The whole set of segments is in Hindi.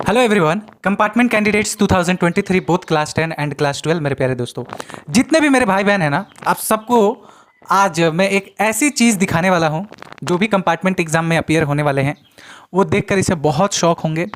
Hello everyone, compartment candidates 2023 both class 10 and class 12। मेरे प्यारे दोस्तों, जितने भी मेरे भाई बहन हैं ना, आप सबको आज मैं एक ऐसी चीज़ दिखाने वाला हूं जो भी कंपार्टमेंट एग्जाम में अपीयर होने वाले हैं वो देखकर इसे बहुत शौक होंगे।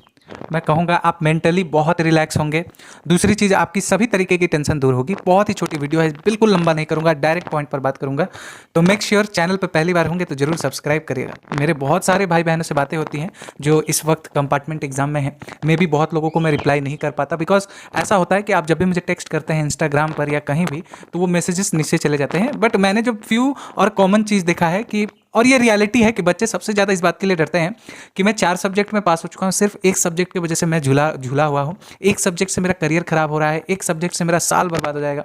मैं कहूँगा आप मेंटली बहुत रिलैक्स होंगे। दूसरी चीज़, आपकी सभी तरीके की टेंशन दूर होगी। बहुत ही छोटी वीडियो है, बिल्कुल लंबा नहीं करूँगा, डायरेक्ट पॉइंट पर बात करूँगा। तो मेक श्योर चैनल पर पहली बार होंगे तो जरूर सब्सक्राइब करिएगा। मेरे बहुत सारे भाई बहनों से बातें होती हैं जो इस वक्त कंपार्टमेंट एग्जाम में हैं। मे भी बहुत लोगों को मैं रिप्लाई नहीं कर पाता, बिकॉज ऐसा होता है कि आप जब भी मुझे टेक्स्ट करते हैं इंस्टाग्राम पर या कहीं भी, तो वो मैसेजेस नीचे चले जाते हैं। बट मैंने जो फ्यू और कॉमन चीज़ देखा है कि, और ये रियलिटी है कि बच्चे सबसे ज़्यादा इस बात के लिए डरते हैं कि मैं 4 सब्जेक्ट में पास हो चुका हूँ, सिर्फ एक सब्जेक्ट की वजह से मैं झूला हुआ हूँ, एक सब्जेक्ट से मेरा करियर खराब हो रहा है, एक सब्जेक्ट से मेरा साल बर्बाद हो जाएगा,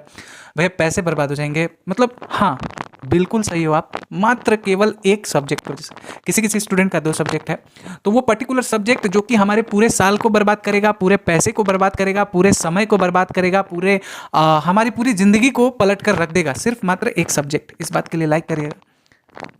भैया पैसे बर्बाद हो जाएंगे। मतलब हाँ, बिल्कुल सही हो आप। मात्र केवल एक सब्जेक्ट की वजह से, किसी किसी स्टूडेंट का 2 सब्जेक्ट है, तो वो पर्टिकुलर सब्जेक्ट जो कि हमारे पूरे साल को बर्बाद करेगा, पूरे पैसे को बर्बाद करेगा, पूरे समय को बर्बाद करेगा, पूरे हमारी पूरी ज़िंदगी को पलट कर रख देगा, सिर्फ मात्र एक सब्जेक्ट। इस बात के लिए लाइक करिएगा।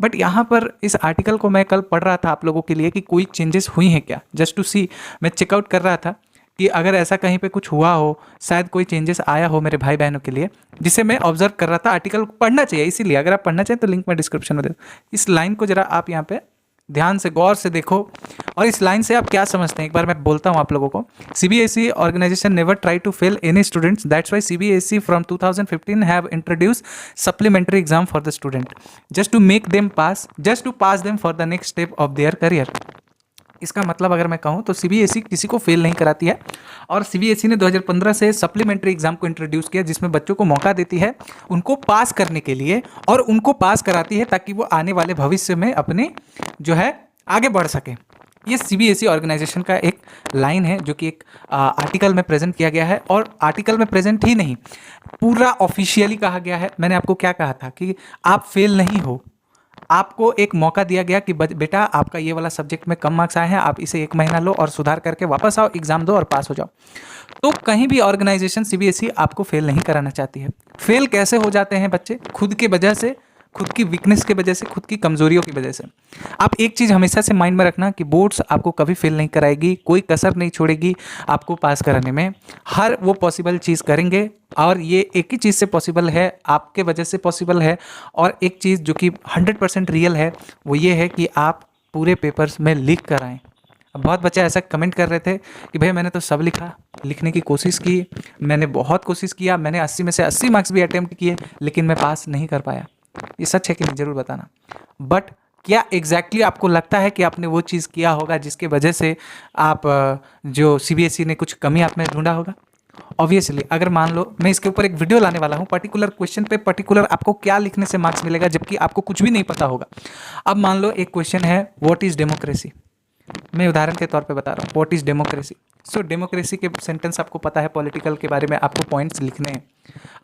बट यहाँ पर इस आर्टिकल को मैं कल पढ़ रहा था आप लोगों के लिए कि कोई चेंजेस हुई हैं क्या, जस्ट टू सी। मैं चेकआउट कर रहा था कि अगर ऐसा कहीं पे कुछ हुआ हो, शायद कोई चेंजेस आया हो मेरे भाई बहनों के लिए, जिसे मैं ऑब्जर्व कर रहा था। आर्टिकल पढ़ना चाहिए, इसीलिए अगर आप पढ़ना चाहें तो लिंक मैं डिस्क्रिप्शन में दे दूँ। इस लाइन को जरा आप यहाँ पे ध्यान से गौर से देखो और इस लाइन से आप क्या समझते हैं एक बार मैं बोलता हूँ आप लोगों को। CBSE organisation never try to fail any students, that's why CBSE from 2015 have introduce supplementary exam for the student just to make them pass, just to pass them for the next step of their career. इसका मतलब अगर मैं कहूँ तो सीबीएसई किसी को फेल नहीं कराती है, और सीबीएसई ने 2015 से सप्लीमेंट्री एग्जाम को इंट्रोड्यूस किया जिसमें बच्चों को मौका देती है उनको पास करने के लिए, और उनको पास कराती है ताकि वो आने वाले भविष्य में अपने जो है आगे बढ़ सके। ये सीबीएसई ऑर्गेनाइजेशन का एक लाइन है जो कि एक आर्टिकल में प्रेजेंट किया गया है, और आर्टिकल में प्रेजेंट ही नहीं, पूरा ऑफिशियली कहा गया है। मैंने आपको क्या कहा था कि आप फेल नहीं हो, आपको एक मौका दिया गया कि बेटा आपका ये वाला सब्जेक्ट में कम मार्क्स आए हैं, आप इसे 1 महीना लो और सुधार करके वापस आओ, एग्जाम दो और पास हो जाओ। तो कहीं भी ऑर्गेनाइजेशन सीबीएसई आपको फेल नहीं कराना चाहती है। फेल कैसे हो जाते हैं बच्चे? खुद की वजह से, खुद की वीकनेस की वजह से, खुद की कमजोरियों की वजह से। आप एक चीज़ हमेशा से माइंड में रखना कि बोर्ड्स आपको कभी फेल नहीं कराएगी, कोई कसर नहीं छोड़ेगी आपको पास कराने में। हर वो पॉसिबल चीज़ करेंगे, और ये एक ही चीज़ से पॉसिबल है, आपके वजह से पॉसिबल है। और एक चीज़ जो कि 100% रियल है वो ये है कि आप पूरे पेपर्स में लिख कर आएँ। अब बहुत बच्चे ऐसा कमेंट कर रहे थे कि भैया मैंने तो सब लिखा, लिखने की कोशिश की, मैंने बहुत कोशिश किया, मैंने 80 में से 80 मार्क्स भी अटैम्प्ट किए, लेकिन मैं पास नहीं कर पाया। ये सच है कि नहीं, ज़रूर बताना। बट क्या एग्जैक्टली आपको लगता है कि आपने वो चीज़ किया होगा जिसके वजह से आप जो सीबीएसई ने कुछ कमी आप में ढूंढा होगा? ऑब्वियसली अगर मान लो मैं इसके ऊपर एक वीडियो लाने वाला हूँ, पर्टिकुलर क्वेश्चन पे पर्टिकुलर आपको क्या लिखने से मार्क्स मिलेगा, जबकि आपको कुछ भी नहीं पता होगा। अब मान लो एक क्वेश्चन है, व्हाट इज़ डेमोक्रेसी। मैं उदाहरण के तौर पे बता रहा हूँ, what is democracy. So democracy के सेंटेंस आपको पता है, पॉलिटिकल के बारे में आपको पॉइंट्स लिखने हैं।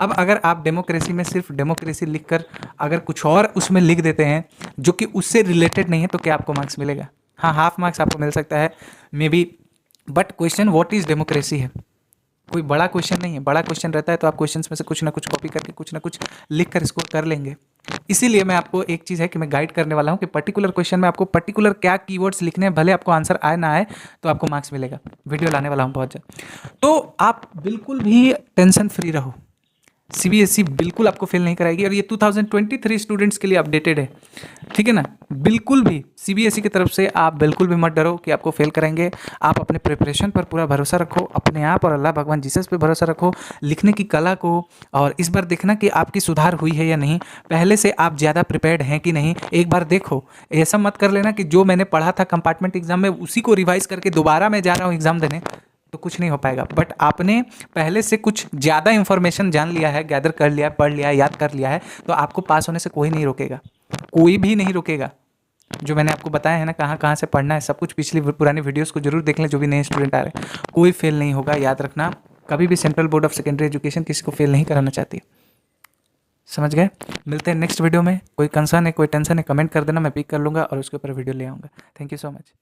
अब अगर आप डेमोक्रेसी में सिर्फ डेमोक्रेसी लिखकर अगर कुछ और उसमें लिख देते हैं जो कि उससे रिलेटेड नहीं है, तो क्या आपको मार्क्स मिलेगा? हाँ, हाफ मार्क्स आपको मिल सकता है may be. But question what is democracy है, कोई बड़ा क्वेश्चन नहीं है। बड़ा क्वेश्चन रहता है तो आप क्वेश्चंस में से कुछ ना कुछ कॉपी करके कुछ ना कुछ लिख कर स्कोर कर लेंगे। इसीलिए मैं आपको एक चीज़ है कि मैं गाइड करने वाला हूँ कि पर्टिकुलर क्वेश्चन में आपको पर्टिकुलर क्या कीवर्ड्स लिखने हैं, भले आपको आंसर आए ना आए तो आपको मार्क्स मिलेगा। वीडियो लाने वाला हूँ बहुत जल्द, तो आप बिल्कुल भी टेंशन फ्री रहो। सीबीएसई बिल्कुल आपको फेल नहीं कराएगी, और ये 2023 स्टूडेंट्स के लिए अपडेटेड है, ठीक है ना। बिल्कुल भी सीबीएसई की तरफ से आप बिल्कुल भी मत डरो कि आपको फेल कराएंगे। आप अपने प्रिपरेशन पर पूरा भरोसा रखो, अपने आप और अल्लाह भगवान जीसस पे भरोसा रखो, लिखने की कला को, और इस बार देखना कि आपकी सुधार हुई है या नहीं, पहले से आप ज़्यादा प्रिपेयर्ड हैं कि नहीं, एक बार देखो। ऐसा मत कर लेना कि जो मैंने पढ़ा था कंपार्टमेंट एग्जाम में उसी को रिवाइज करके दोबारा मैं जा रहा हूँ एग्जाम देने, तो कुछ नहीं हो पाएगा। बट आपने पहले से कुछ ज़्यादा इंफॉर्मेशन जान लिया है, गैदर कर लिया, पढ़ लिया, याद कर लिया है, तो आपको पास होने से कोई नहीं रोकेगा, कोई भी नहीं रोकेगा। जो मैंने आपको बताया है ना कहाँ कहाँ से पढ़ना है, सब कुछ पिछली पुरानी वीडियोस को जरूर देख लें जो भी नए स्टूडेंट आ रहे हैं। कोई फेल नहीं होगा, याद रखना। कभी भी central board of secondary education किसी को फेल नहीं कराना चाहती। समझ गए? मिलते हैं नेक्स्ट वीडियो में। कोई कंसर्न है, कोई टेंशन है, कमेंट कर देना, मैं पिक कर लूँगा और उसके ऊपर वीडियो ले आऊँगा। Thank you so much.